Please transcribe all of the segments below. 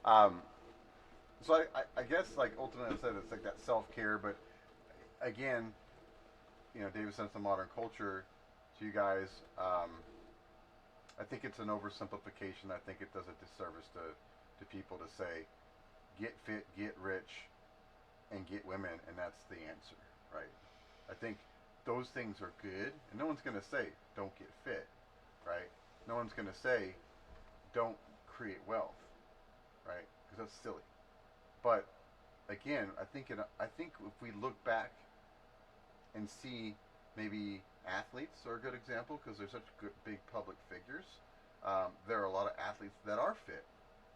Um, so I guess like ultimately I said it's like that self care, but again, Davison's the modern culture. To you guys, I think it's an oversimplification. I think it does a disservice to people to say get fit, get rich, and get women, and that's the answer, right? I think those things are good, and no one's going to say don't get fit, right? No one's going to say don't create wealth, right? Because that's silly. But again, I think if we look back and see maybe athletes are a good example because they're such good big public figures. There are a lot of athletes that are fit,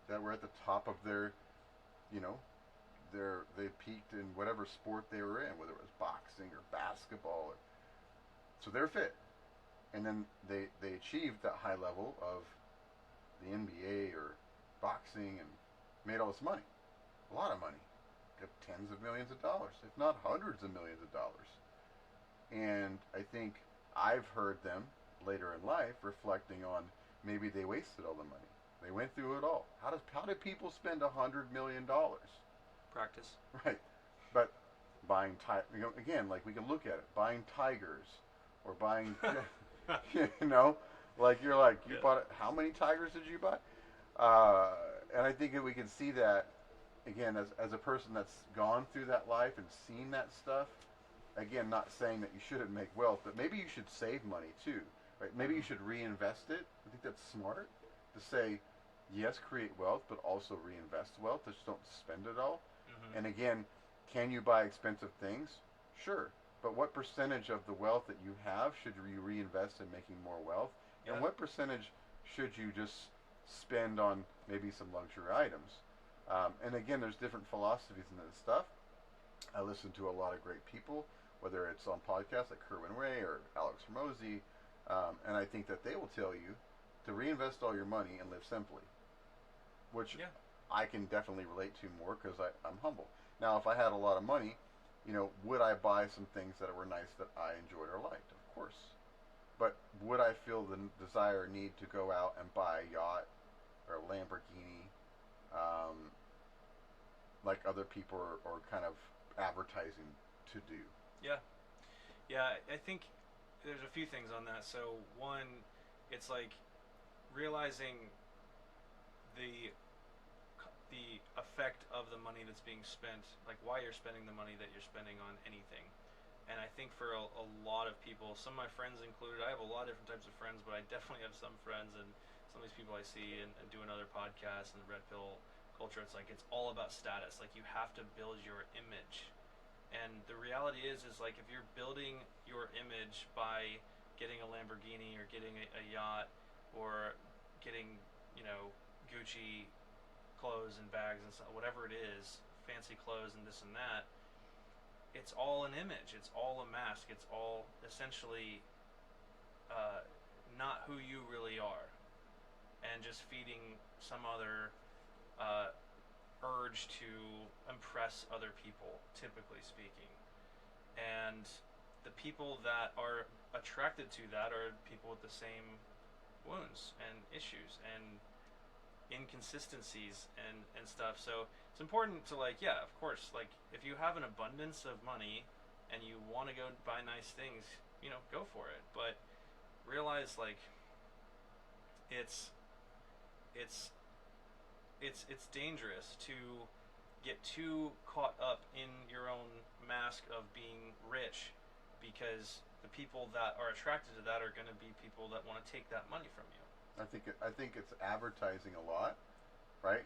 that were at the top of their, you know, they peaked in whatever sport they were in, whether it was boxing or basketball. So they're fit, and then they achieved that high level of the NBA or boxing and made all this money, a lot of money, tens of millions of dollars, if not hundreds of millions of dollars. And I think I've heard them later in life reflecting on maybe they wasted all the money. They went through it all. How did people spend $100 million? Practice. Right, but buying again, like we can look at it, buying tigers or buying, you know, like you're like you Yeah. bought it. How many tigers did you buy? And I think that we can see that again as a person that's gone through that life and seen that stuff. Again, not saying that you shouldn't make wealth, but maybe you should save money too. Right? Maybe you Mm-hmm. should reinvest it. I think that's smart to say, yes, create wealth, but also reinvest wealth. Just don't spend it all. Mm-hmm. And again, can you buy expensive things? Sure. But what percentage of the wealth that you have should you reinvest in making more wealth? And Yeah. what percentage should you just spend on maybe some luxury items? And again, there's different philosophies in this stuff. I listen to a lot of great people, whether it's on podcasts like Kerwin Ray or Alex Hormozy, and I think that they will tell you to reinvest all your money and live simply, which Yeah. I can definitely relate to more because I'm humble. Now, if I had a lot of money, would I buy some things that were nice that I enjoyed or liked? Of course. But would I feel the desire or need to go out and buy a yacht or a Lamborghini, um, like other people are kind of advertising to do? Yeah. Yeah. I think there's a few things on that. So one, it's like realizing the the effect of the money that's being spent, like why you're spending the money that you're spending on anything. And I think for a lot of people, some of my friends included, I have a lot of different types of friends, but I definitely have some friends and some of these people I see and doing other podcasts and the red pill culture. It's like it's all about status. Like you have to build your image, and the reality is like if you're building your image by getting a Lamborghini or getting a yacht or getting you know Gucci clothes and bags and stuff, whatever it is, fancy clothes and this and that, it's all an image. It's all a mask. It's all essentially uh, not who you really are, and just feeding some other uh, urge to impress other people, typically speaking. And the people that are attracted to that are people with the same wounds and issues and inconsistencies and stuff. So it's important to like, yeah, of course, like if you have an abundance of money and you want to go buy nice things, go for it. But realize like it's it's it's dangerous to get too caught up in your own mask of being rich because the people that are attracted to that are going to be people that want to take that money from you. I think it's advertising a lot, right?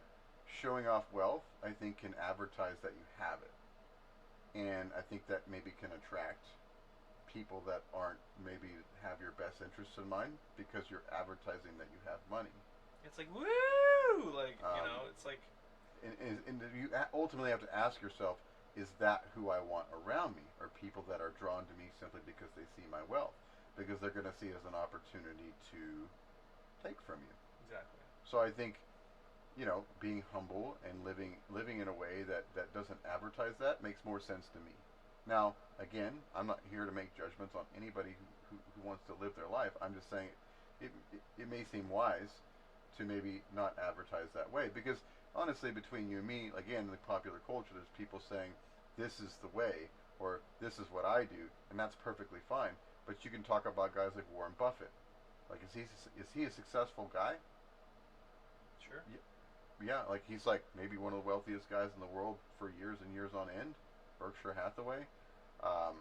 Showing off wealth, I think, can advertise that you have it, and I think that maybe can attract people that aren't maybe have your best interests in mind because you're advertising that you have money. It's like woo, like Um, it's like and you ultimately have to ask yourself, is that who I want around me? Or people that are drawn to me simply because they see my wealth? Because they're going to see it as an opportunity to take from you. exactly. So I think, being humble and living in a way that doesn't advertise that makes more sense to me. Now, again, I'm not here to make judgments on anybody who wants to live their life. I'm just saying it may seem wise to maybe not advertise that way. Because honestly, between you and me, again, in the popular culture, there's people saying this is the way or this is what I do, and that's perfectly fine. But you can talk about guys like Warren Buffett. Like, is he a successful guy? Sure. Yeah, like he's like maybe one of the wealthiest guys in the world for years and years on end. Berkshire Hathaway. Um,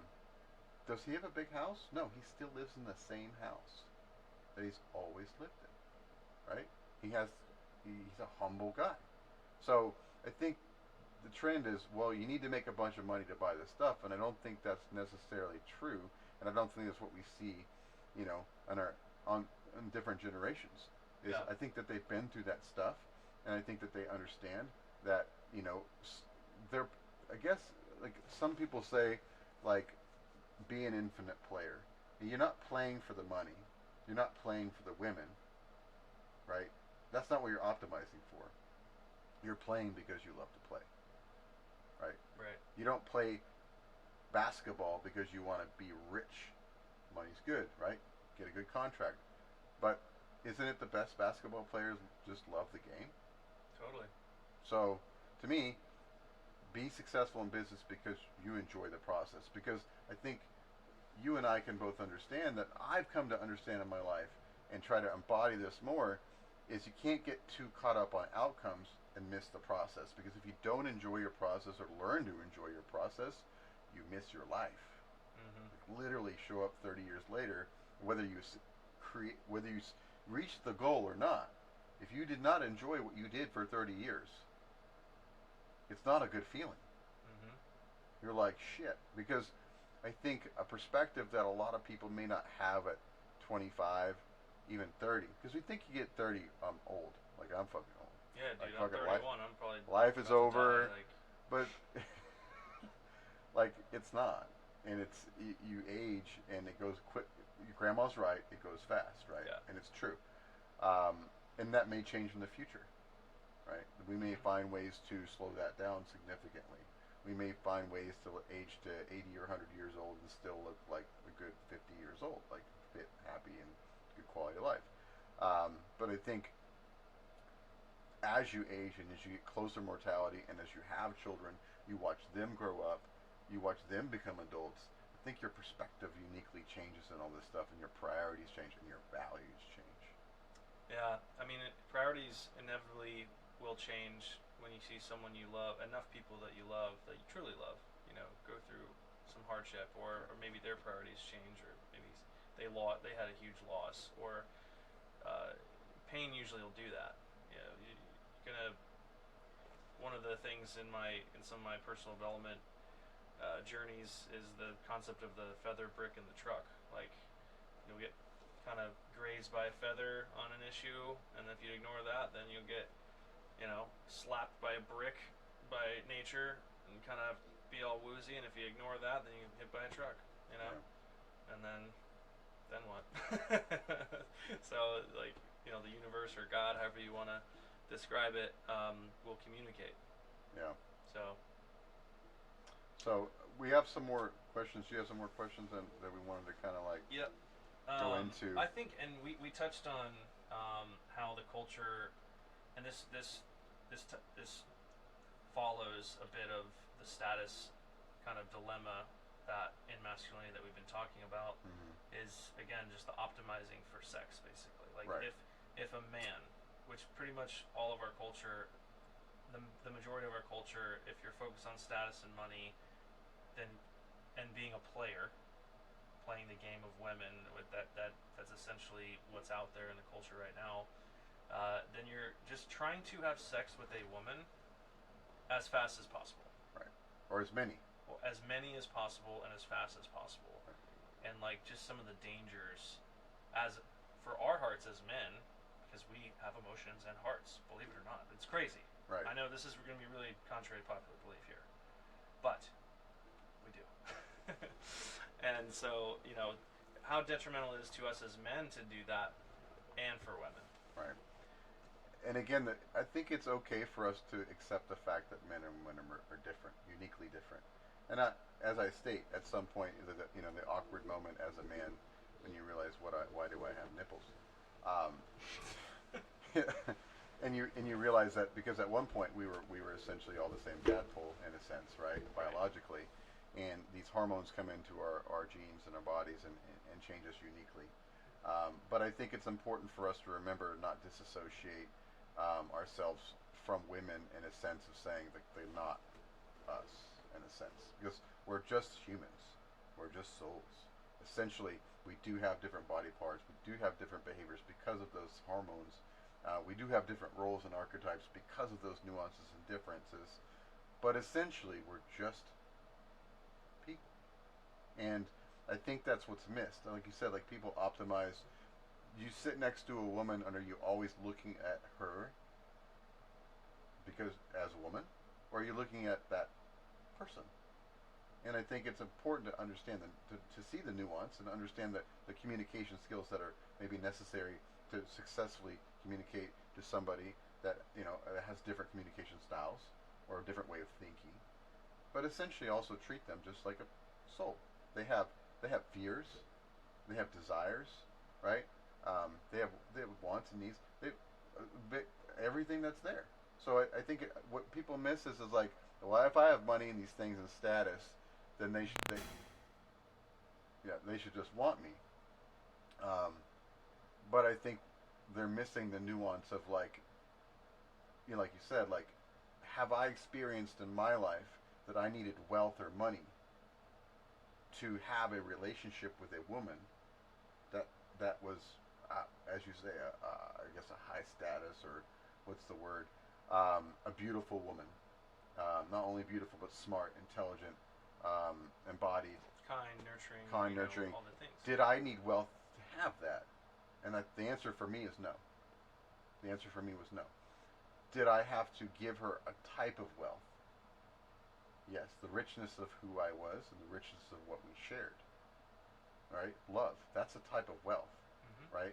does he have a big house? No, he still lives in the same house that he's always lived in. Right? He's a humble guy. So I think the trend is, well, you need to make a bunch of money to buy this stuff, and I don't think that's necessarily true, and I don't think that's what we see, you know, on different generations. I think that they've been through that stuff, and I think that they understand that, you know, they're, I guess, like some people say, like, be an infinite player. You're not playing for the money. You're not playing for the women, right? That's not what you're optimizing for. You're playing because you love to play. Right? Right. You don't play basketball because you want to be rich. Money's good, right? Get a good contract. But isn't it the best basketball players just love the game? Totally. So, to me, be successful in business because you enjoy the process. Because I think you and I can both understand that I've come to understand in my life and try to embody this more is you can't get too caught up on outcomes and miss the process. Because if you don't enjoy your process or learn to enjoy your process, you miss your life. Mm-hmm. Like literally show up 30 years later, whether you reach the goal or not. If you did not enjoy what you did for 30 years, it's not a good feeling. Mm-hmm. You're like, shit. Because I think a perspective that a lot of people may not have at 25, even 30. Because we think you get 30, I'm old. Like, I'm fucking old. Yeah, dude, like, I'm 31. I'm probably life is over. Die, like. But, like, it's not. And it's, you age and it goes quick. Your grandma's right. It goes fast, right? Yeah. And it's true. And that may change in the future, right? We may find ways to slow that down significantly. We may find ways to age to 80 or 100 years old and still look like a good 50 years old, like fit, happy, and good quality of life. But I think as you age and as you get closer to mortality and as you have children, you watch them grow up, you watch them become adults. I think your perspective uniquely changes and all this stuff, and your priorities change and your values change. Yeah, I mean, priorities inevitably will change when you see someone you love, enough people that you love, that you truly love, you know, go through some hardship, or maybe their priorities change, or maybe they had a huge loss, or pain usually will do that. You know, you're gonna. One of the things in some of my personal development journeys is the concept of the feather, brick, and the truck. Like, you'll get kind of grazed by a feather on an issue, and if you ignore that, then you'll get, you know, slapped by a brick by nature and kind of be all woozy, and if you ignore that, then you get hit by a truck, you know. Yeah. And then what? So, like, you know, the universe or God, however you want to describe it, will communicate. Yeah. So we have some more questions. Do you have some more questions that we wanted to kind of like go into? I think, and we touched on how the culture, and this follows a bit of the status kind of dilemma that in masculinity that we've been talking about, is again just the optimizing for sex, basically. Like, right. if a man, which pretty much all of our culture, the majority of our culture, if you're focused on status and money, then and being a player, playing the game of women, with that's essentially what's out there in the culture right now, then you're just trying to have sex with a woman as fast as possible. Right. Or as many. Well, as many as possible and as fast as possible. Right. And like just some of the dangers as for our hearts as men, because we have emotions and hearts, believe it or not. It's crazy. Right. I know this is going to be really contrary to popular belief here, but we do. And so, you know, how detrimental it is to us as men to do that, and for women. Right. And again, I think it's okay for us to accept the fact that men and women are different, uniquely different. And as I state, at some point, the awkward moment as a man when you realize why do I have nipples? and you realize that because at one point we were essentially all the same tadpole in a sense, right, biologically, and these hormones come into our genes and our bodies and change us uniquely. But I think it's important for us to remember not disassociate ourselves from women in a sense of saying that they're not us in a sense because we're just humans, we're just souls. Essentially, we do have different body parts, we do have different behaviors because of those hormones. We do have different roles and archetypes because of those nuances and differences. But essentially, we're just people. And I think that's what's missed. Like you said, like people optimize. You sit next to a woman, and are you always looking at her because as a woman, or are you looking at that person? And I think it's important to understand to see the nuance and understand that the communication skills that are maybe necessary to successfully communicate to somebody that has different communication styles or a different way of thinking, but essentially also treat them just like a soul. They have fears, they have desires, right? They have wants and needs. Everything that's there. So I think what people miss is like, well, if I have money and these things and status, then they should just want me. But I think they're missing the nuance of like, like you said, like, have I experienced in my life that I needed wealth or money to have a relationship with a woman that was, as you say, I guess a high status, or what's the word, a beautiful woman, not only beautiful but smart, intelligent, embodied, kind, nurturing, all the things. Did I need wealth to have that? And the answer for me is no. The answer for me was no. Did I have to give her a type of wealth? Yes, the richness of who I was and the richness of what we shared. Right? Love. That's a type of wealth. Right?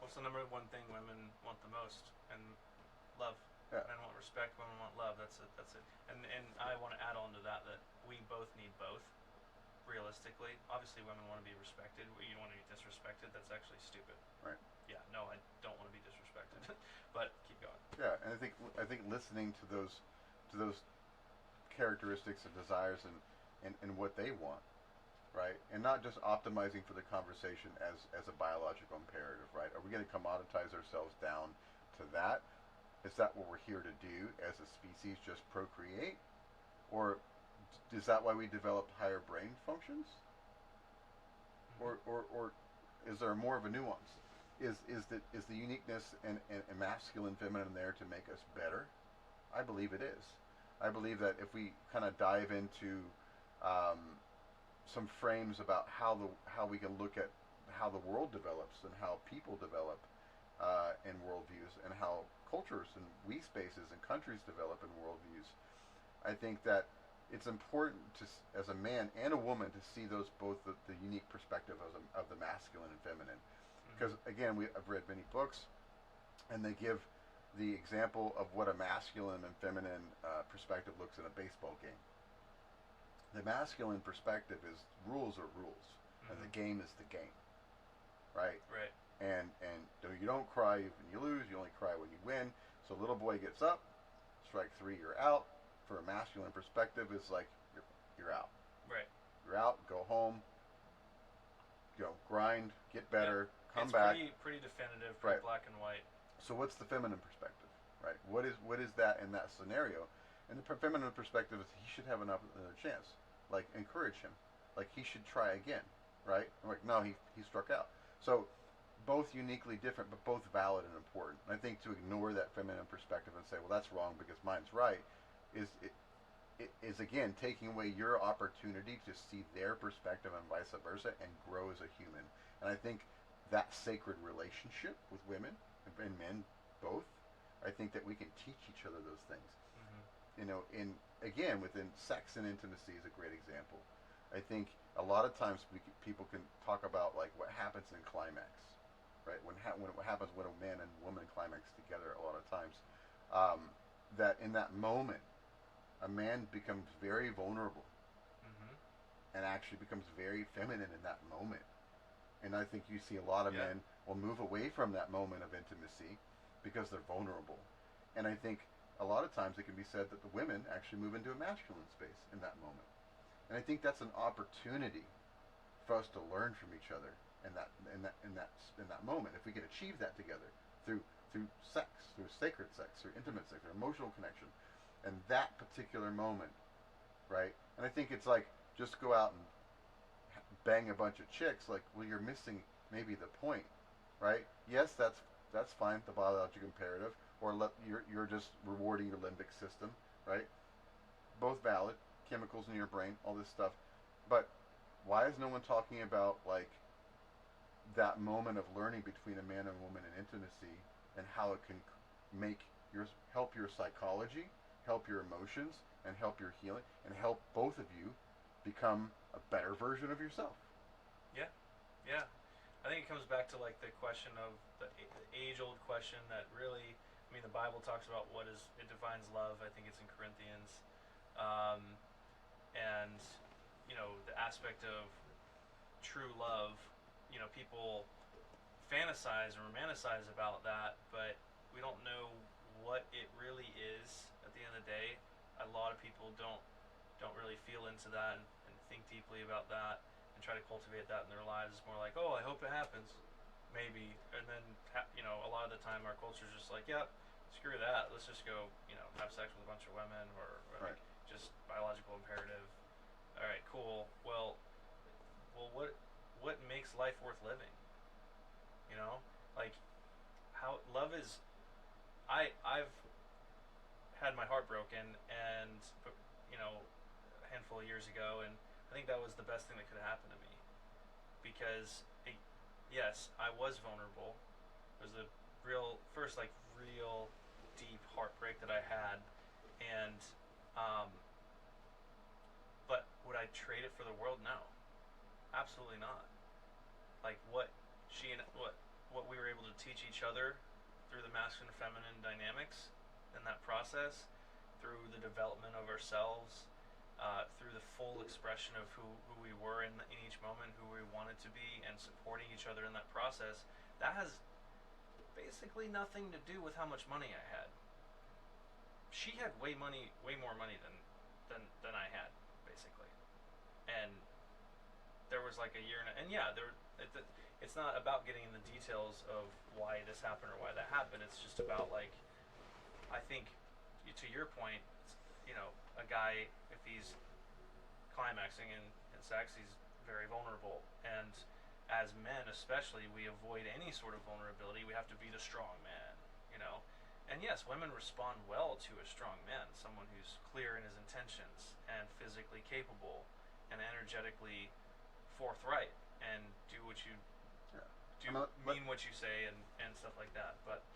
What's the number one thing women want the most? And love. Yeah. Men want respect. Women want love. That's it. And I want to add on to that we both need both. Realistically, obviously, women want to be respected. You don't want to be disrespected. That's actually stupid. Right. Yeah. No, I don't want to be disrespected. But keep going. Yeah, and I think listening to those characteristics and desires and what they want, right? And not just optimizing for the conversation as a biological imperative, right? Are we going to commoditize ourselves down to that? Is that what we're here to do as a species, just procreate? Or is that why we developed higher brain functions? Or is there more of a nuance? Is the uniqueness and masculine, feminine there to make us better? I believe it is. I believe that if we kind of dive into some frames about how we can look at how the world develops and how people develop in worldviews and how cultures and we spaces and countries develop in worldviews, I think that it's important as a man and a woman to see those both the unique perspective of the masculine and feminine. Because again, I've read many books, and they give the example of what a masculine and feminine perspective looks in a baseball game. The masculine perspective is rules are rules, and the game is the game, right? Right. And you don't cry when you lose; you only cry when you win. So little boy gets up, strike three, you're out. For a masculine perspective, it's like you're out. Right. You're out. Go home. Grind, get better, come back. It's pretty definitive, pretty black and white. So what's the feminine perspective, right? What is that in that scenario? And the feminine perspective is he should have another chance. Like, encourage him. Like, he should try again, right? I'm like, no, he struck out. So both uniquely different, but both valid and important. And I think to ignore that feminine perspective and say, well, that's wrong because mine's right, is again taking away your opportunity to see their perspective and vice versa and grow as a human. And I think that sacred relationship with women and men both, I think that we can teach each other those things. Within sex and intimacy is a great example. I think a lot of times people can talk about like what happens in climax, right? What happens when a man and woman climax together a lot of times, that in that moment a man becomes very vulnerable and actually becomes very feminine in that moment. And I think you see a lot of men will move away from that moment of intimacy because they're vulnerable. And I think a lot of times it can be said that the women actually move into a masculine space in that moment. And I think that's an opportunity for us to learn from each other in that moment. If we can achieve that together through sex, through sacred sex, through intimate sex, through emotional connection, and that particular moment, right? And I think it's like just go out and bang a bunch of chicks. Like, well, you're missing maybe the point, right? Yes, that's fine, the biological imperative, or you're just rewarding your limbic system, right? Both valid, chemicals in your brain, all this stuff. But why is no one talking about like that moment of learning between a man and a woman in intimacy and how it can help your psychology, help your emotions, and help your healing, and help both of you become a better version of yourself? Yeah, yeah. I think it comes back to like the question of the age-old question that really, I mean, the Bible talks about it defines love. I think it's in Corinthians, and the aspect of true love. People fantasize and romanticize about that, but we don't know what it really is at the end of the day. A lot of people don't really feel into that and think deeply about that and try to cultivate that in their lives. It's more like, oh, I hope it happens, maybe, and then a lot of the time our culture's just like, yep, screw that, let's just go have sex with a bunch of women or Right. like just biological imperative. All right, cool. Well, what makes life worth living? Like how love is. I've had my heart broken, and a handful of years ago, and I think that was the best thing that could happen to me because yes, I was vulnerable. It was the real deep heartbreak that I had, and but would I trade it for the world? No, absolutely not. Like what we were able to teach each other through the masculine and feminine dynamics in that process, through the development of ourselves, through the full expression of who we were in each moment, who we wanted to be, and supporting each other in that process. That has basically nothing to do with how much money I had. She had way more money than I had, basically, and there was like a year and yeah, it's not about getting in the details of why this happened or why that happened. It's just about like, I think, to your point, a guy, if he's climaxing in sex, he's very vulnerable, and as men especially, we avoid any sort of vulnerability. We have to be the strong man. And yes, women respond well to a strong man, someone who's clear in his intentions and physically capable and energetically forthright and do what you mean what you say and stuff like that. But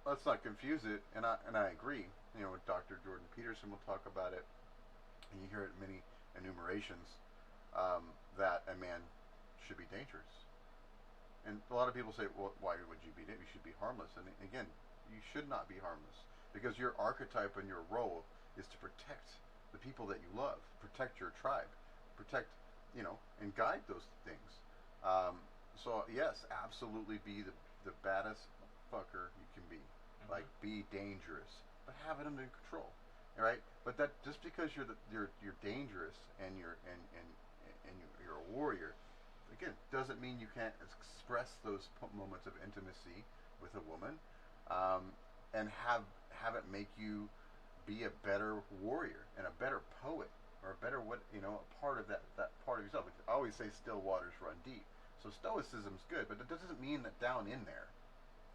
let's not confuse it. And I agree. With Dr. Jordan Peterson, we'll talk about it, and you hear it in many enumerations, that a man should be dangerous. And a lot of people say, well, why would you be dangerous? You should be harmless. And again, you should not be harmless, because your archetype and your role is to protect the people that you love, protect your tribe, protect, and guide those things. So yes, absolutely be the baddest fucker you can be. mm-hmm. Like, be dangerous, but have it under control, right? But that just because you're dangerous and you're a warrior, again, doesn't mean you can't express those moments of intimacy with a woman, and have it make you be a better warrior and a better poet, or a better a part of that part of yourself. I always say still waters run deep. So stoicism's good, but it doesn't mean that down in there,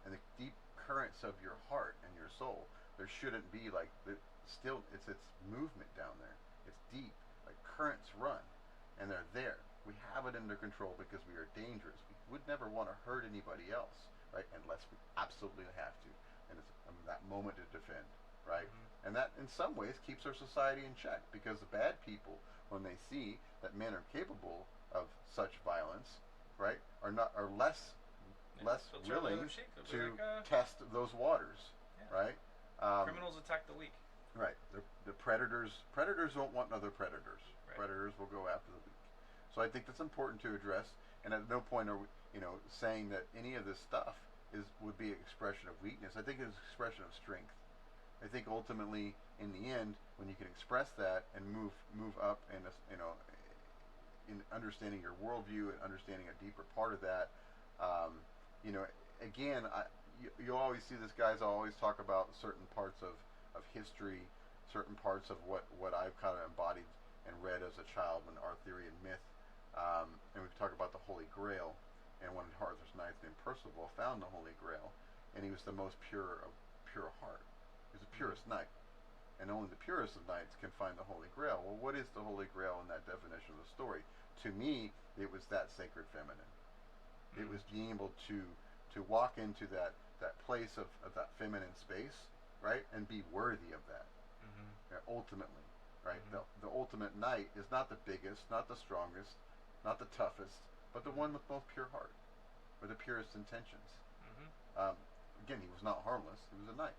in the deep currents of your heart and your soul, there shouldn't be like it's movement down there. It's deep, like currents run, and they're there. We have it under control because we are dangerous. We would never want to hurt anybody else, right? Unless we absolutely have to, and it's that moment to defend, right? Mm-hmm. And that, in some ways, keeps our society in check, because the bad people, when they see that men are capable of such violence, right, are less willing to test those waters, yeah. right? Criminals attack the weak. Right. The predators don't want other predators. Right. Predators will go after the weak. So I think that's important to address. And at no point are we, saying that any of this stuff would be an expression of weakness. I think it's an expression of strength. I think ultimately, in the end, when you can express that and move up and in understanding your worldview and understanding a deeper part of that, um, you know, again, you always see this guys always talk about certain parts of history, certain parts of what I've kind of embodied and read as a child in art theory and myth, and we talk about the Holy Grail, and one of Arthur's knights named Percival found the Holy Grail, and he was the most pure of pure heart. He was the purest knight, and only the purest of knights can find the Holy Grail. Well, what is the Holy Grail in that definition of the story? To me, it was that sacred feminine. It was being able to walk into that place of that feminine space, right, and be worthy of that. Ultimately, right. The ultimate knight is not the biggest, not the strongest, not the toughest, but the one with most pure heart, with the purest intentions. Again, he was not harmless. He was a knight.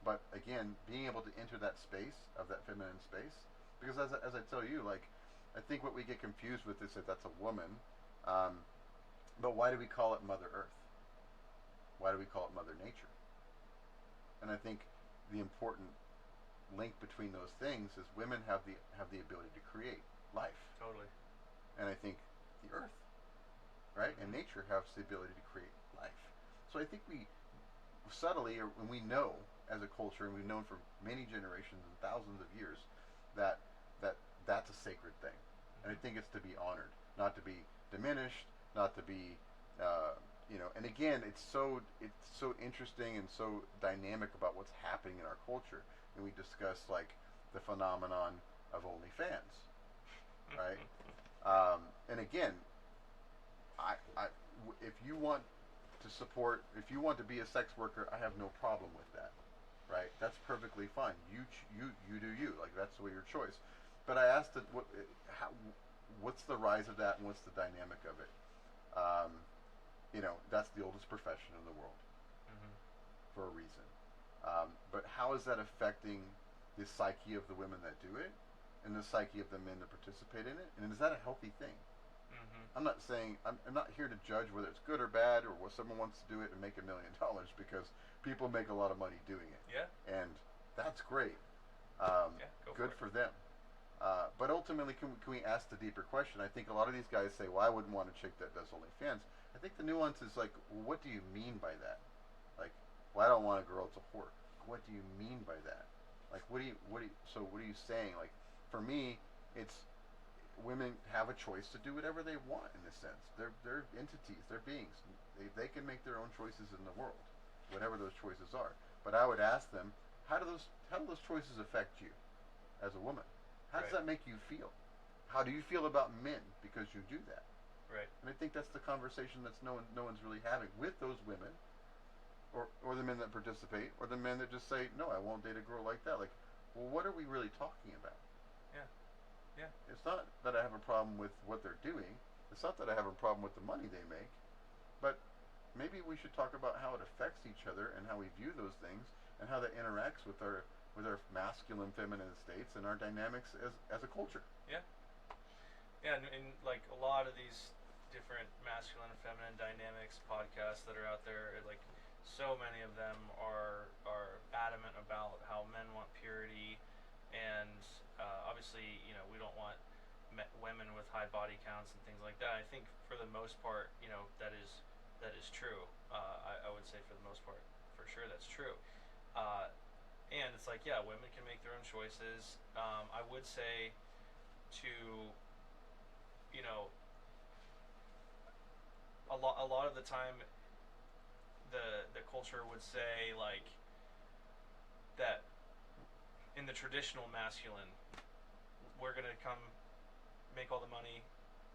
But again, being able to enter that space of that feminine space, because as I tell you, like, I think what we get confused with is that that's a woman. But why do we call it Mother Earth? Why do we call it Mother Nature? And I think the important link between those things is women have the ability to create life. Totally. And I think the earth, right, and nature has the ability to create life. So I think we subtly, and we know as a culture, and we've known for many generations and thousands of years, that that's a sacred thing. And I think it's to be honored, not to be diminished, not to be, and again, it's so interesting and so dynamic about what's happening in our culture. And we discuss like the phenomenon of OnlyFans, right? And again, if you want to support, if you want to be a sex worker, I have no problem with that, right? That's perfectly fine. You do you, like that's your choice. But I asked it, what's the rise of that, and what's the dynamic of it? That's the oldest profession in the world for a reason. But how is that affecting the psyche of the women that do it, and the psyche of the men that participate in it? And is that a healthy thing? I'm not saying I'm not here to judge whether it's good or bad, or whether someone wants to do it and make $1 million, because people make a lot of money doing it. Yeah. And that's great. Good for them. But ultimately, can we ask the deeper question? I think a lot of these guys say, well, I wouldn't want a chick that does OnlyFans. I think the nuance is like, well, what do you mean by that? Like, well, I don't want a girl to whore. What do you mean by that? Like, what are you saying? Like, for me, it's women have a choice to do whatever they want in a sense. They're entities, they're beings. They can make their own choices in the world, whatever those choices are. But I would ask them, how do those choices affect you as a woman? How does that make you feel? How do you feel about men because you do that? Right. And I think that's the conversation that's no one's really having with those women, or the men that participate, or the men that just say, no, I won't date a girl like that. Like, well, what are we really talking about? Yeah. It's not that I have a problem with what they're doing. It's not that I have a problem with the money they make. But maybe we should talk about how it affects each other and how we view those things and how that interacts with our masculine, feminine states and our dynamics as a culture. Yeah. Yeah, and like a lot of these different masculine and feminine dynamics podcasts that are out there, like so many of them are adamant about how men want purity, and obviously, we don't want women with high body counts and things like that. I think for the most part, that is true. I would say for the most part, for sure, that's true. And it's like, yeah, women can make their own choices. I would say to, a lot of the time, the culture would say like that in the traditional masculine, we're gonna come make all the money,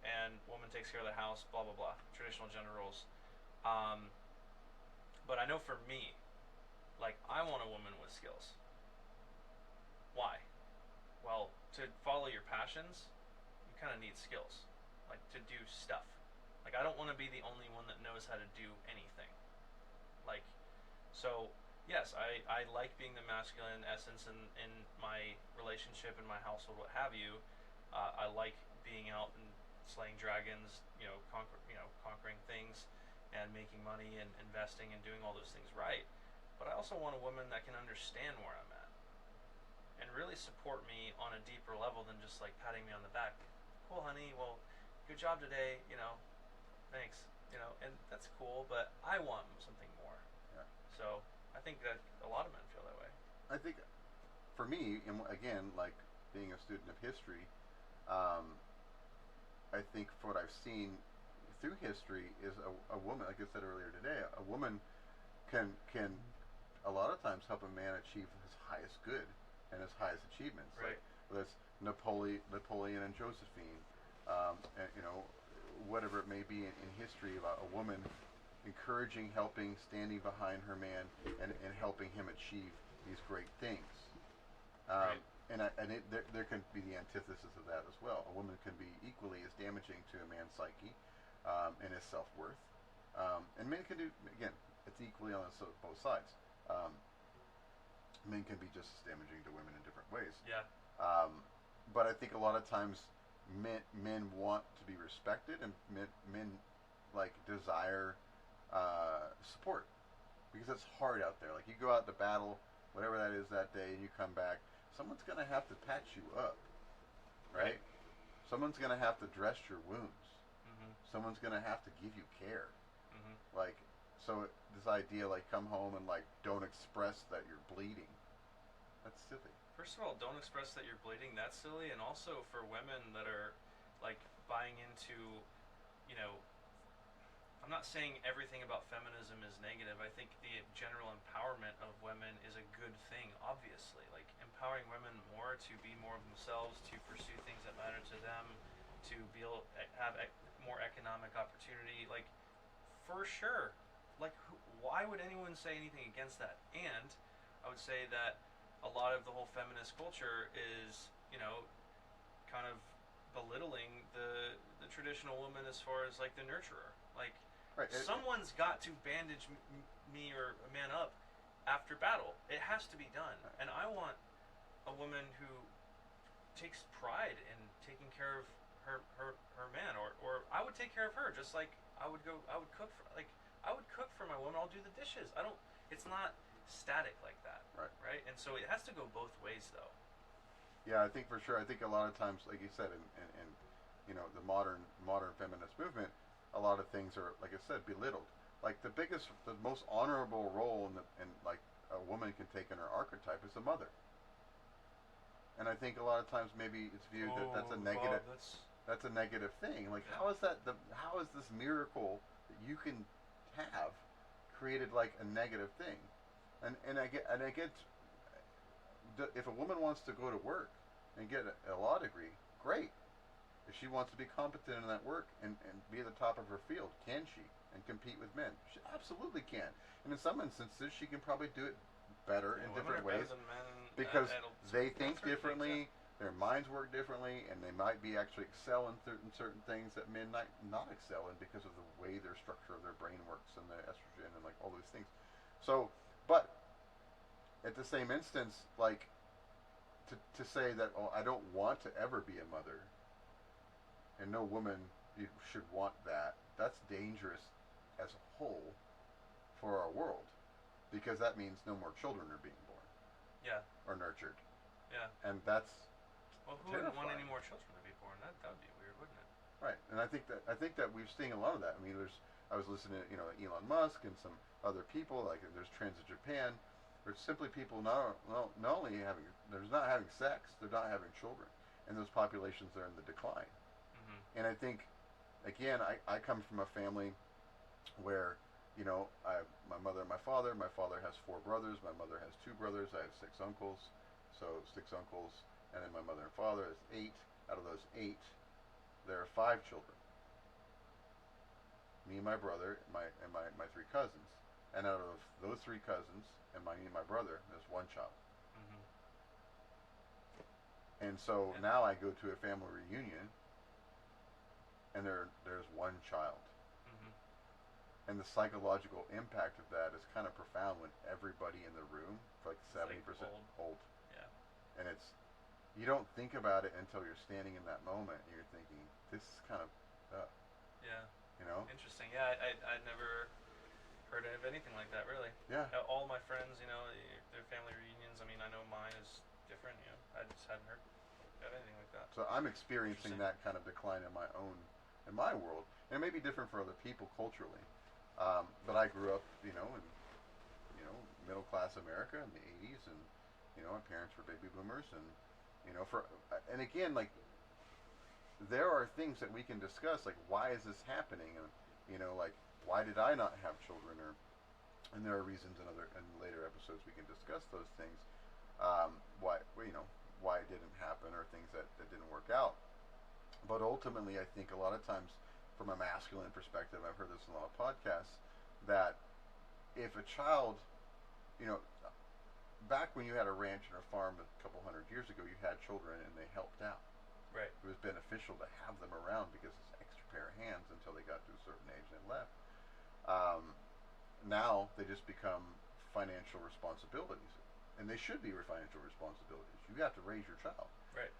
and woman takes care of the house, blah blah blah. Traditional gender roles. But I know for me, like, I want a woman with skills. Why? Well, to follow your passions, you kind of need skills, like to do stuff. Like, I don't want to be the only one that knows how to do anything. Like, so yes, I like being the masculine essence in my relationship, in my household, what have you. I like being out and slaying dragons, conquering things, and making money and investing and doing all those things right. But I also want a woman that can understand where I'm at and really support me on a deeper level than just like patting me on the back. Cool, honey. Well, good job today. Thanks. And that's cool. But I want something more. Yeah. So I think that a lot of men feel that way. I think for me, and again, like being a student of history, um, I think for what I've seen through history is a woman, like I said earlier today, a woman can a lot of times help a man achieve his highest good and his highest achievements. Right. Like whether it's Napoleon and Josephine, and, whatever it may be in history about a woman encouraging, helping, standing behind her man, and helping him achieve these great things. Right. There can be the antithesis of that as well. A woman can be equally as damaging to a man's psyche and his self-worth. And men can do, again, it's equally on both sides. Men can be just as damaging to women in different ways. Yeah. But I think a lot of times men want to be respected, and men like desire support, because it's hard out there. Like you go out to battle, whatever that is that day, and you come back, someone's going to have to patch you up, right? Someone's going to have to dress your wounds. Mm-hmm. Someone's going to have to give you care. Mm-hmm. Like, so this idea, like, come home and, like, don't express that you're bleeding. That's silly. First of all, don't express that you're bleeding. That's silly. And also for women that are, like, buying into, I'm not saying everything about feminism is negative. I think the general empowerment of women is a good thing, obviously. Like, empowering women more to be more of themselves, to pursue things that matter to them, to have more economic opportunity. Like, for sure. Like, why would anyone say anything against that? And I would say that a lot of the whole feminist culture is, kind of belittling the traditional woman as far as, like, the nurturer. Like, Right. Someone's got to bandage me or a man up after battle. It has to be done. And I want a woman who takes pride in taking care of her man, or I would take care of her, just like I would cook for my woman. I'll do the dishes. It's not static like that. Right? And so it has to go both ways, though. Yeah, I think for sure. I think a lot of times, like you said, in the modern feminist movement, a lot of things are, like I said, belittled. Like the most honorable role in like a woman can take in her archetype is a mother. And I think a lot of times maybe it's viewed that that's a negative. Bob, that's a negative thing. Like Yeah. how is this miracle that you can have created like a negative thing? And I get if a woman wants to go to work and get a law degree, great. If she wants to be competent in that work and be at the top of her field, can she? And compete with men? She absolutely can. And in some instances, she can probably do it better in different ways because they think differently, their minds work differently, and they might be actually excel in certain things that men might not excel in because of the way their structure of their brain works and the estrogen and like all those things. So, but at the same instance, like to say that, oh, I don't want to ever be a mother, and no woman should want that. That's dangerous as a whole for our world, because that means no more children are being born. Yeah. Or nurtured. Yeah. And that's who terrifying. Wouldn't want any more children to be born? That would be weird, wouldn't it? Right. And I think that we've seen a lot of that. I mean, I was listening to Elon Musk and some other people, like there's Transit Japan. There's simply people not only not having sex, they're not having children, and those populations are in the decline. Mm-hmm. And I think, again, I come from a family where, my mother and my father. My father has 4 brothers. My mother has 2 brothers. I have 6 uncles. So 6 uncles, and then my mother and father is 8. Out of those 8, there are 5 children. Me and my brother, my 3 cousins. And out of those 3 cousins, and me and my brother, there's 1 child. Mm-hmm. And so now I go to a family reunion, and there's 1 child. Mm-hmm. And the psychological impact of that is kind of profound when everybody in the room, like 70% old. Yeah. And you don't think about it until you're standing in that moment, and you're thinking, this is kind of Yeah. You know? Interesting. Yeah, I never heard of anything like that. Really. Yeah. All my friends, you know, their family reunions. I mean, I know mine is different. You know, I just hadn't heard of anything like that. So I'm experiencing Interesting. that kind of decline in my world, and it may be different for other people culturally. But I grew up, in middle class America in the '80s, and my parents were baby boomers, and and again, like there are things that we can discuss, like why is this happening, and like why did I not have children, and there are reasons in later episodes we can discuss those things, why it didn't happen or things that didn't work out. But ultimately, I think a lot of times, from a masculine perspective, I've heard this in a lot of podcasts, that if a child, you know, back when you had a ranch and a farm a couple hundred years ago, you had children and they helped out. Right. It was beneficial to have them around because it's an extra pair of hands until they got to a certain age and left. Now they just become financial responsibilities, and they should be financial responsibilities. You have to raise your child. Right.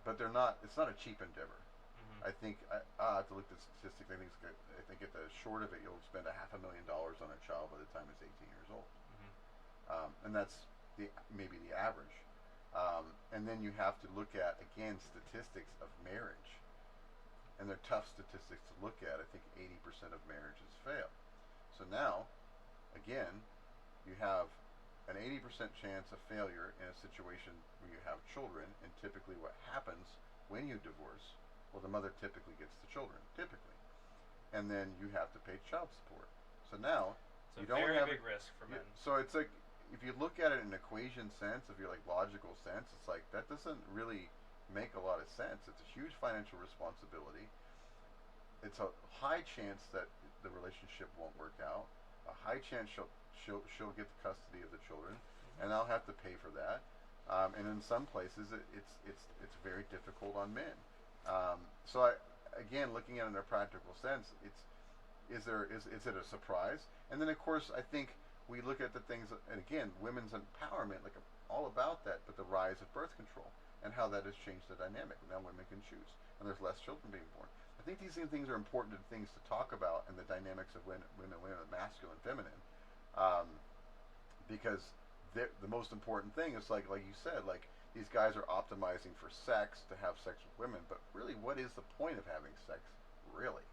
But they're not. It's not a cheap endeavor. Mm-hmm. I think I have to look at the statistics. I think at the short of it, you'll spend $500,000 on a child by the time it's 18 years old, and that's maybe the average. And then you have to look at again statistics of marriage, and they're tough statistics to look at. I think 80% of marriages fail. So now, again, you have an 80% chance of failure in a situation where you have children, and typically what happens when you divorce, well, the mother typically gets the children, typically, and then you have to pay child support. So now It's you a don't very have big risk for men. So it's like if you look at it in an equation sense, if you're like logical sense, it's like that doesn't really make a lot of sense. It's a huge financial responsibility. It's a high chance that the relationship won't work out. A high chance she'll get the custody of the children, and I'll have to pay for that. And in some places, it's very difficult on men. So again, looking at it in a practical sense, is it a surprise? And then of course, I think we look at the things, and again, women's empowerment, like all about that, but the rise of birth control and how that has changed the dynamic. Now women can choose, and there's less children being born. I think these things are important things to talk about in the dynamics of women, masculine, feminine, because the most important thing is like you said, like these guys are optimizing for sex to have sex with women, but really, what is the point of having sex? Really,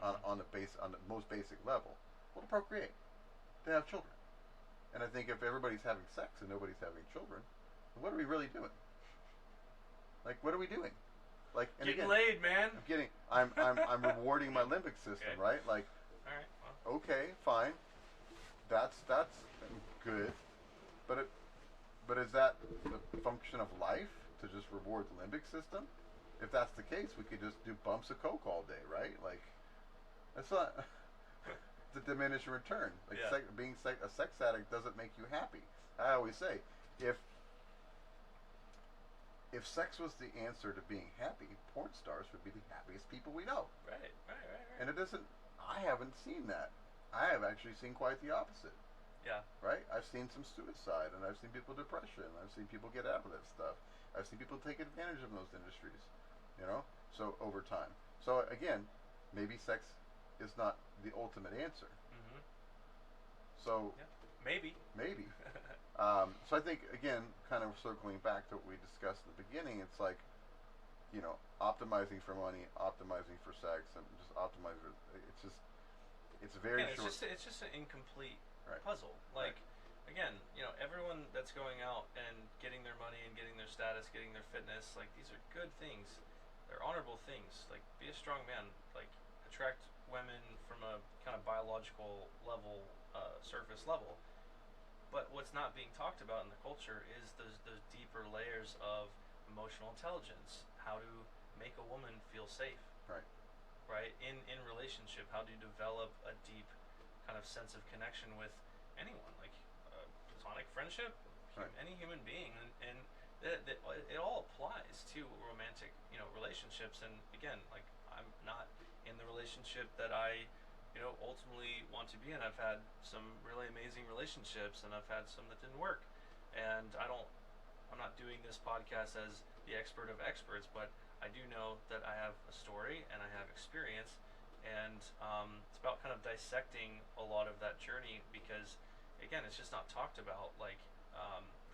on the most basic level, well, to procreate, to have children. And I think if everybody's having sex and nobody's having children, what are we really doing? Like, what are we doing? Like, and Getting again, laid, man. I'm rewarding my limbic system, Okay. right? Like, All right. Well. okay, fine, that's good, but is that the function of life to just reward the limbic system? If that's the case, we could just do bumps of coke all day, right? Like, that's not. It's a diminishing return. Like Yeah. being a sex addict doesn't make you happy. I always say, if sex was the answer to being happy, porn stars would be the happiest people we know. Right. And it doesn't. I haven't seen that. I have actually seen quite the opposite. Yeah. Right? I've seen some suicide, and I've seen people depression. I've seen people get out of that stuff. I've seen people take advantage of those industries. So over time. So again, maybe sex is not the ultimate answer. Mm-hmm. So Yeah. Maybe. So I think again, kind of circling back to what we discussed in the beginning, it's like, optimizing for money, optimizing for sex, and just optimizing. It's very Again, short. It's just an incomplete Right. puzzle. Like, again, everyone that's going out and getting their money and getting their status, getting their fitness, like these are good things. They're honorable things. Like, be a strong man. Like, attract women from a kind of biological level, surface level. But what's not being talked about in the culture is those deeper layers of emotional intelligence. How to make a woman feel safe. Right? In relationship, how do you develop a deep kind of sense of connection with anyone, like platonic friendship, Right. any human being, and it all applies to romantic, relationships. And again, like, I'm not in the relationship that I, ultimately want to be in. I've had some really amazing relationships, and I've had some that didn't work. And I'm not doing this podcast as the expert of experts, but I do know that I have a story and I have experience, and it's about kind of dissecting a lot of that journey because, again, it's just not talked about, like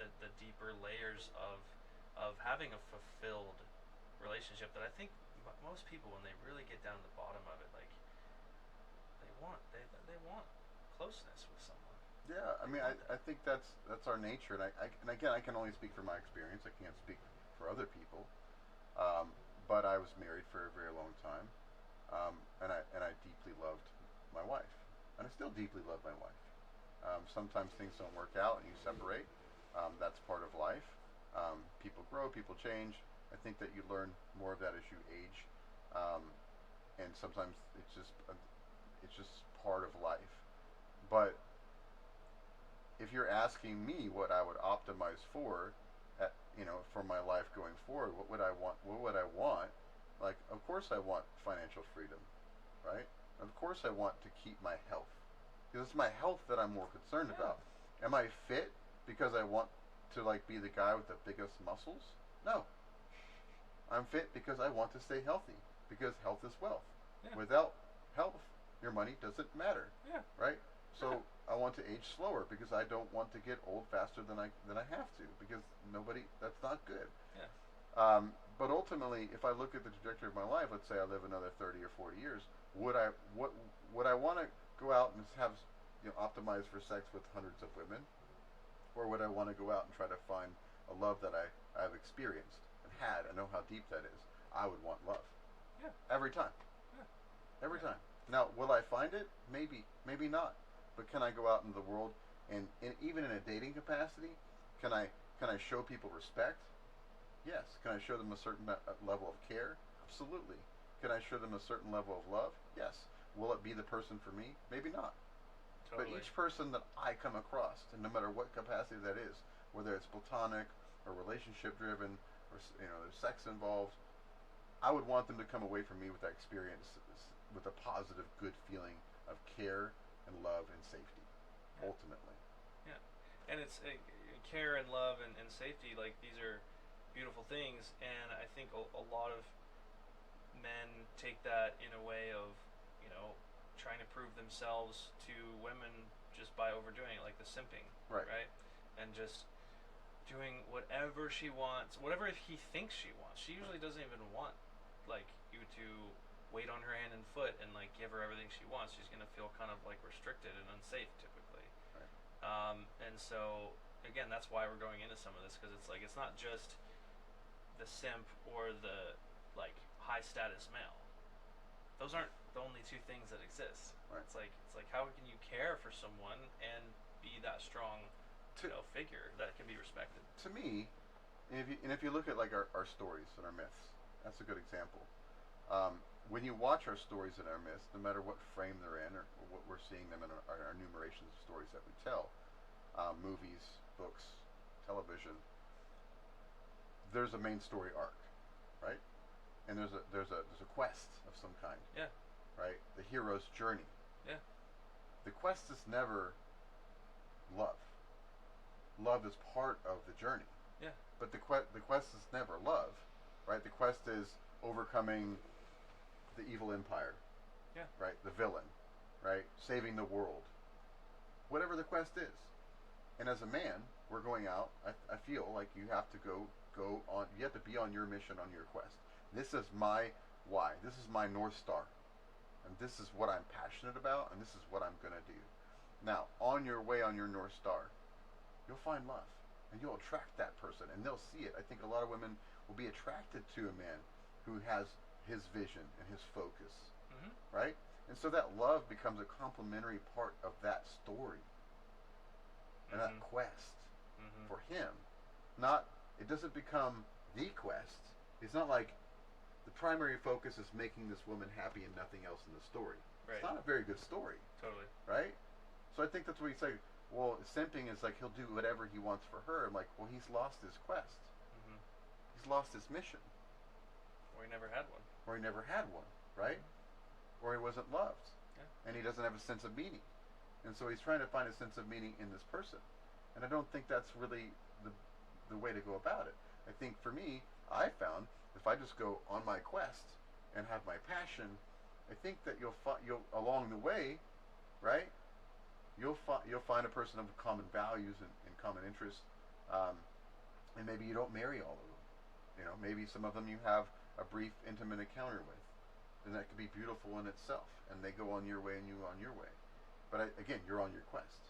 the deeper layers of having a fulfilled relationship that I think most people, when they really get down to the bottom of it, like they want closeness with someone. Yeah, I They mean, want I that. think that's our nature, and again, I can only speak from my experience. I can't speak for other people. But I was married for a very long time, and I deeply loved my wife, and I still deeply love my wife. Sometimes things don't work out, and you separate. That's part of life. People grow, people change. I think that you learn more of that as you age, um, and sometimes it's just part of life. But if you're asking me what I would optimize for, for my life going forward, what would I want? What would I want? Like, of course, I want financial freedom, right? Of course, I want to keep my health because it's my health that I'm more concerned Yeah. about. Am I fit because I want to like be the guy with the biggest muscles? No, I'm fit because I want to stay healthy because health is wealth. Yeah. Without health, your money doesn't matter, Yeah. right? Yeah. So I want to age slower because I don't want to get old faster than I have to because nobody that's not good. Yeah. But ultimately, if I look at the trajectory of my life, let's say I live another 30 or 40 years, would I what would I want to go out and have optimize for sex with hundreds of women, or would I want to go out and try to find a love that I've experienced and had and know how deep that is? I would want love Yeah. every time. Yeah. Every Yeah. time. Now, will I find it? Maybe, maybe not. But can I go out in the world and even in a dating capacity, can I show people respect? Yes. Can I show them a certain level of care? Absolutely. Can I show them a certain level of love? Yes. Will it be the person for me? Maybe not. But Totally. each person that I come across, and no matter what capacity that is, whether it's platonic or relationship driven or there's sex involved, I would want them to come away from me with that experience with a positive, good feeling of care and love and safety. Yeah. Ultimately, Yeah. And it's care and love and safety. Like, these are beautiful things, and I think a lot of men take that in a way of, trying to prove themselves to women just by overdoing it, like the simping, right? right? And just doing whatever she wants, whatever he thinks she wants. She usually doesn't even want, like, you to wait on her hand and foot and like give her everything she wants. She's gonna feel kind of like restricted and unsafe typically. Right. And so again, that's why we're going into some of this, because it's like it's not just the simp or the like high status male. Those aren't the only two things that exist. Right. It's like how can you care for someone and be that strong, To figure that can be respected. to me, and if you look at like our stories and our myths, that's a good example. When you watch our stories and our myths, no matter what frame they're in or what we're seeing them in our enumerations of stories that we tell, movies, books, television, there's a main story arc, right? And there's a quest of some kind, Yeah. right? The hero's journey. Yeah. The quest is never love. Love is part of the journey, Yeah. but the quest is never love, right? The quest is overcoming the evil empire, Yeah. right? The villain, right? Saving the world, whatever the quest is. And as a man, we're going out. I feel like you have to go on. You have to be on your mission, on your quest. This is my why. This is my North Star, and this is what I'm passionate about, and this is what I'm gonna do. Now, on your way, on your North Star, you'll find love, and you'll attract that person, and they'll see it. I think a lot of women will be attracted to a man who has his vision and his focus, Mhm. right? And so that love becomes a complementary part of that story and that Mhm. quest Mhm. for him. Not it doesn't become the quest. It's not like the primary focus is making this woman happy and nothing else in the story. Right. It's not a very good story, Totally. right? So I think that's what you say. Well, simping is like he'll do whatever he wants for her. I'm like, well, he's lost his quest. Mhm. He's lost his mission, Or he never had one. or he never had one, right? Mhm. Or he wasn't loved, Yeah. and he doesn't have a sense of meaning, and so he's trying to find a sense of meaning in this person. And I don't think that's really the way to go about it. I think for me, I found if I just go on my quest and have my passion I think that you'll along the way, right? You'll find a person of common values and common interests, um, and maybe you don't marry all of them. You know, maybe some of them you have a brief, intimate encounter with, and that could be beautiful in itself. And they go on your way, and you on your way. But again, you're on your quest,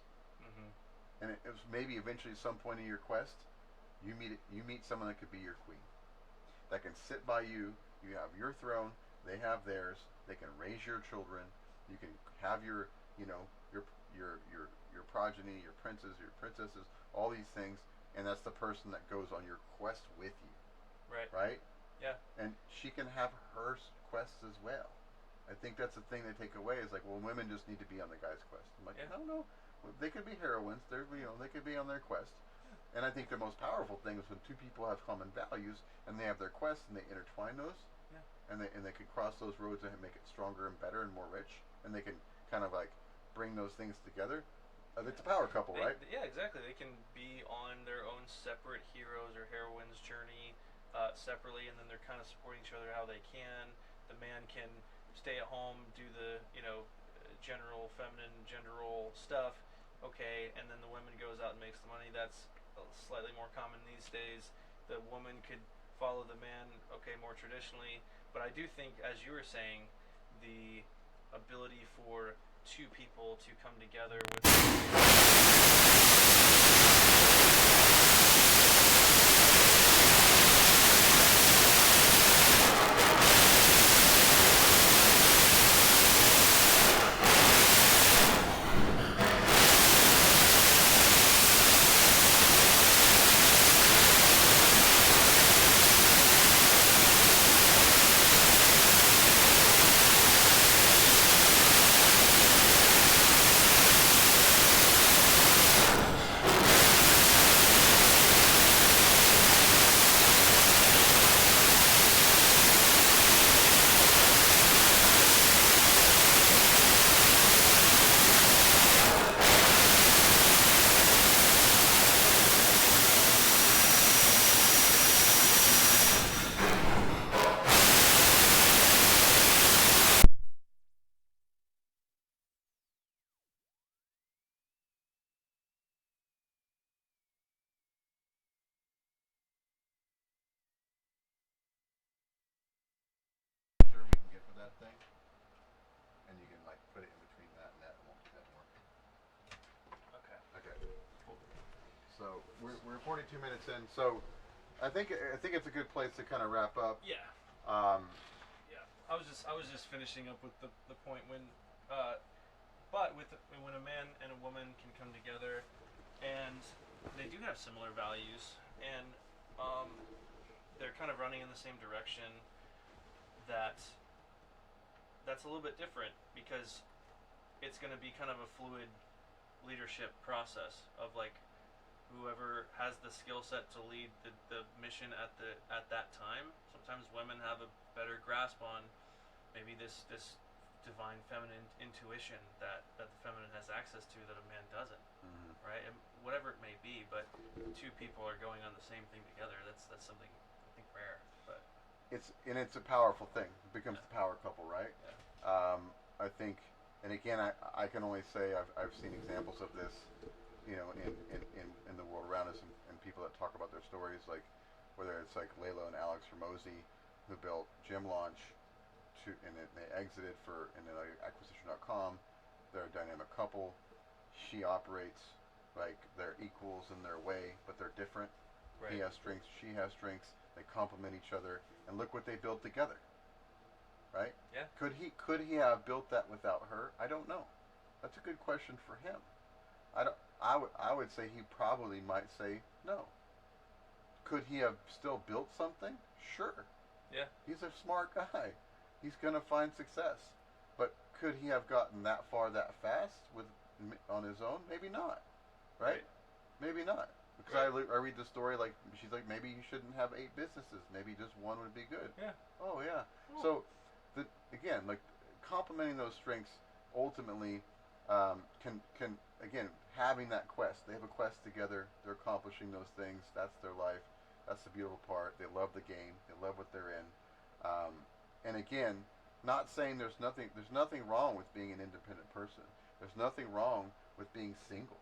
Mm-hmm. and it was maybe eventually at some point in your quest, you meet someone that could be your queen, that can sit by you. You have your throne, they have theirs. They can raise your children. You can have your, you know, your progeny, your princes, your princesses, all these things, and that's the person that goes on your quest with you, Right. right? Yeah. And she can have her quests as well. I think that's the thing they take away is like, well, women just need to be on the guy's quest. I'm like, Yeah. no, they could be heroines. They could be on their quest. And I think the most powerful thing is when two people have common values and they have their quests and they intertwine those, Yeah. and they can cross those roads and make it stronger and better and more rich, and they can kind of like bring those things together. It's a power couple, right? Yeah, exactly. They can be on their own separate heroes or heroines journey separately, and then they're kind of supporting each other how they can. The man can stay at home, do the general feminine gender role stuff, okay, and then the woman goes out and makes the money. That's slightly more common these days. The woman could follow the man, okay, more traditionally. But I do think, as you were saying, the ability for two people to come together with Sure, we can get for that thing, and you can like put it in between that and that. It won't do that more. okay. Okay. So we're 42 minutes in. So I think it's a good place to kind of wrap up. Yeah. Um, Yeah, I was just finishing up with the point when, but when a man and a woman can come together, and they do have similar values, and they're kind of running in the same direction. That's a little bit different because it's going to be kind of a fluid leadership process of like whoever has the skill set to lead the mission at that time. Sometimes women have a better grasp on maybe this divine feminine intuition that the feminine has access to that a man doesn't, mm-hmm. right? And whatever it may be, but two people are going on the same thing together. That's something I think rare, but It's a powerful thing. It becomes the power couple, right? yeah. I think, and again, I can only say I've seen examples of this, you know, in the world around us, and people that talk about their stories, like whether it's like Layla and Alex Ramosi, who built Gym Launch, and they exited and then like acquisition.com. They're a dynamic couple. She operates like they're equals in their way, but they're different. Right. He has strengths, she has strengths. They complement each other, and look what they built together. Right? Yeah. Could he have built that without her? I don't know. That's a good question for him. I would say he probably might say no. Could he have still built something? Sure. Yeah. He's a smart guy. He's going to find success. But could he have gotten that far that fast on his own? Maybe not. Right? Maybe not. Because I read the story like she's like maybe you shouldn't have 8 businesses. Maybe just one would be good. Yeah. Oh yeah. Cool. So again, like complementing those strengths ultimately can again having that quest. They have a quest together. They're accomplishing those things. That's their life. That's the beautiful part. They love the game. They love what they're in. And again, Not saying there's nothing wrong with being an independent person. There's nothing wrong with being single.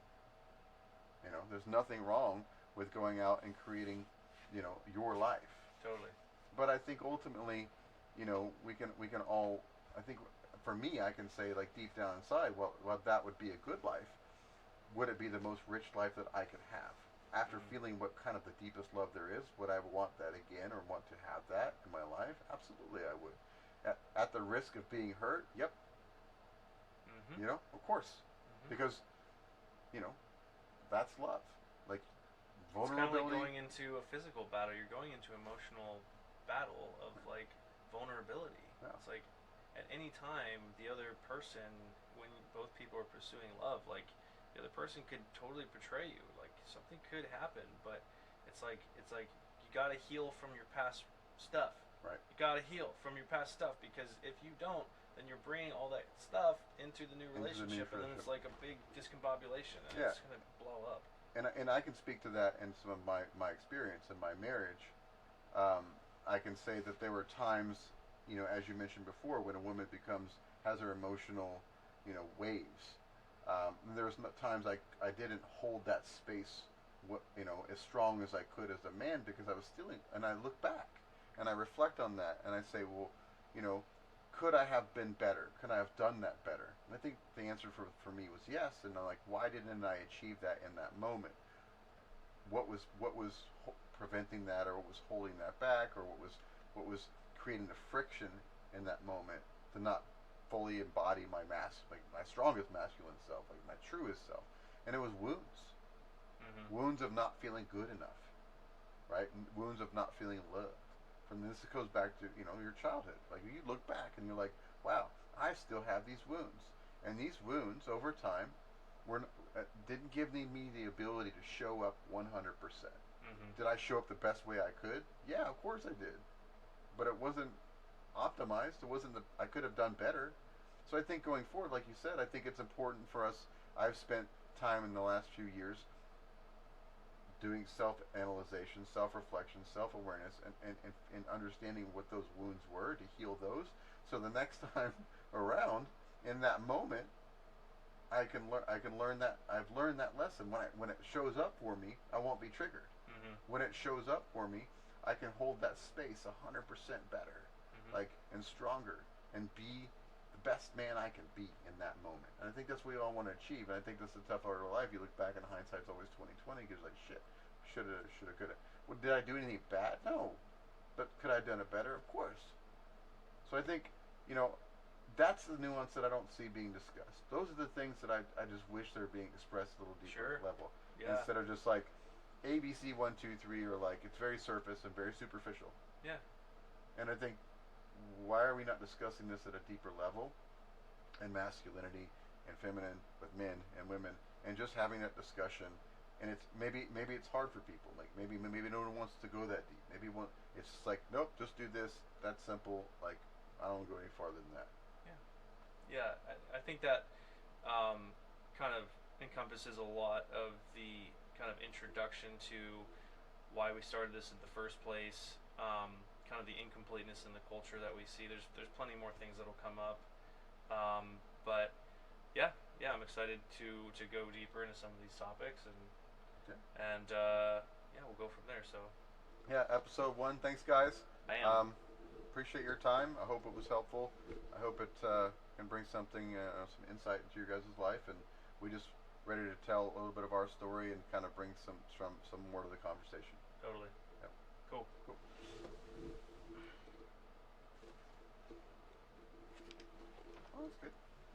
There's nothing wrong with going out and creating, your life. Totally. But I think ultimately, we can all. I think for me, I can say like deep down inside, well, that would be a good life. Would it be the most rich life that I could have? After feeling what kind of the deepest love there is, would I want that again or want to have that in my life? Absolutely, I would. At the risk of being hurt, yep. Of course, because you know that's love. Like It's kind of like vulnerability. going into a physical battle. You're going into emotional battle of like vulnerability. Yeah. It's like at any time the other person, when both people are pursuing love, like the other person could totally betray you. Like something could happen, but it's like you got to heal from your past stuff. Right. You got to heal from your past stuff, because if you don't, then you're bringing all that stuff into the new relationship, and then it's like a big discombobulation, and Yeah. it's gonna blow up. And I can speak to that in some of my experience in my marriage. I can say that there were times, as you mentioned before, when a woman has her emotional, waves. There was times I didn't hold that space, as strong as I could as a man, because I was stealing. And I look back and I reflect on that and I say, well, could I have been better? Could I have done that better? And I think the answer for me was yes. And I'm like, why didn't I achieve that in that moment? What was preventing that, or what was holding that back, or what was creating the friction in that moment to not fully embody my strongest masculine self, like my truest self? And it was wounds, wounds of not feeling good enough, right? Wounds of not feeling loved. From this, it goes back to your childhood. Like you look back and you're like, wow, I still have these wounds, and these wounds over time didn't give me the ability to show up 100%. Did I show up the best way I could? Yeah, of course I did, but it wasn't optimized. It wasn't I could have done better. So I think going forward, like you said, I think it's important for us. I've spent time in the last few years doing self-analyzation, self-reflection, self-awareness, and understanding what those wounds were to heal those. So the next time around, in that moment, I can learn that. I've learned that lesson. When it shows up for me, I won't be triggered. When it shows up for me, I can hold that space 100% better, and stronger, and be the best man I can be in that moment. And I think that's what we all want to achieve. And I think that's the tough part of life. You look back, and hindsight's always 20/20. Because like shit, shoulda, coulda. Well, did I do anything bad? No, but could I have done it better? Of course. So I think that's the nuance that I don't see being discussed. Those are the things that I just wish they were being expressed a little deeper level, instead of just like ABC 1, 2, 3, or like it's very surface and very superficial. Yeah. And I think, why are we not discussing this at a deeper level, and masculinity and feminine with men and women, and just having that discussion? And it's maybe it's hard for people. Like maybe no one wants to go that deep. It's just like, nope, just do this. That's simple. Like I don't go any farther than that. Yeah, I think that kind of encompasses a lot of the kind of introduction to why we started this in the first place. Kind of the incompleteness in the culture that we see. There's plenty more things that'll come up, but yeah, I'm excited to go deeper into some of these topics, and yeah, we'll go from there. So yeah, episode 1. Thanks, guys. I am. Appreciate your time. I hope it was helpful. I hope it can bring some insight into your guys' life, and we just ready to tell a little bit of our story and kind of bring some more to the conversation. Totally. Yep. Cool. Oh, that's good.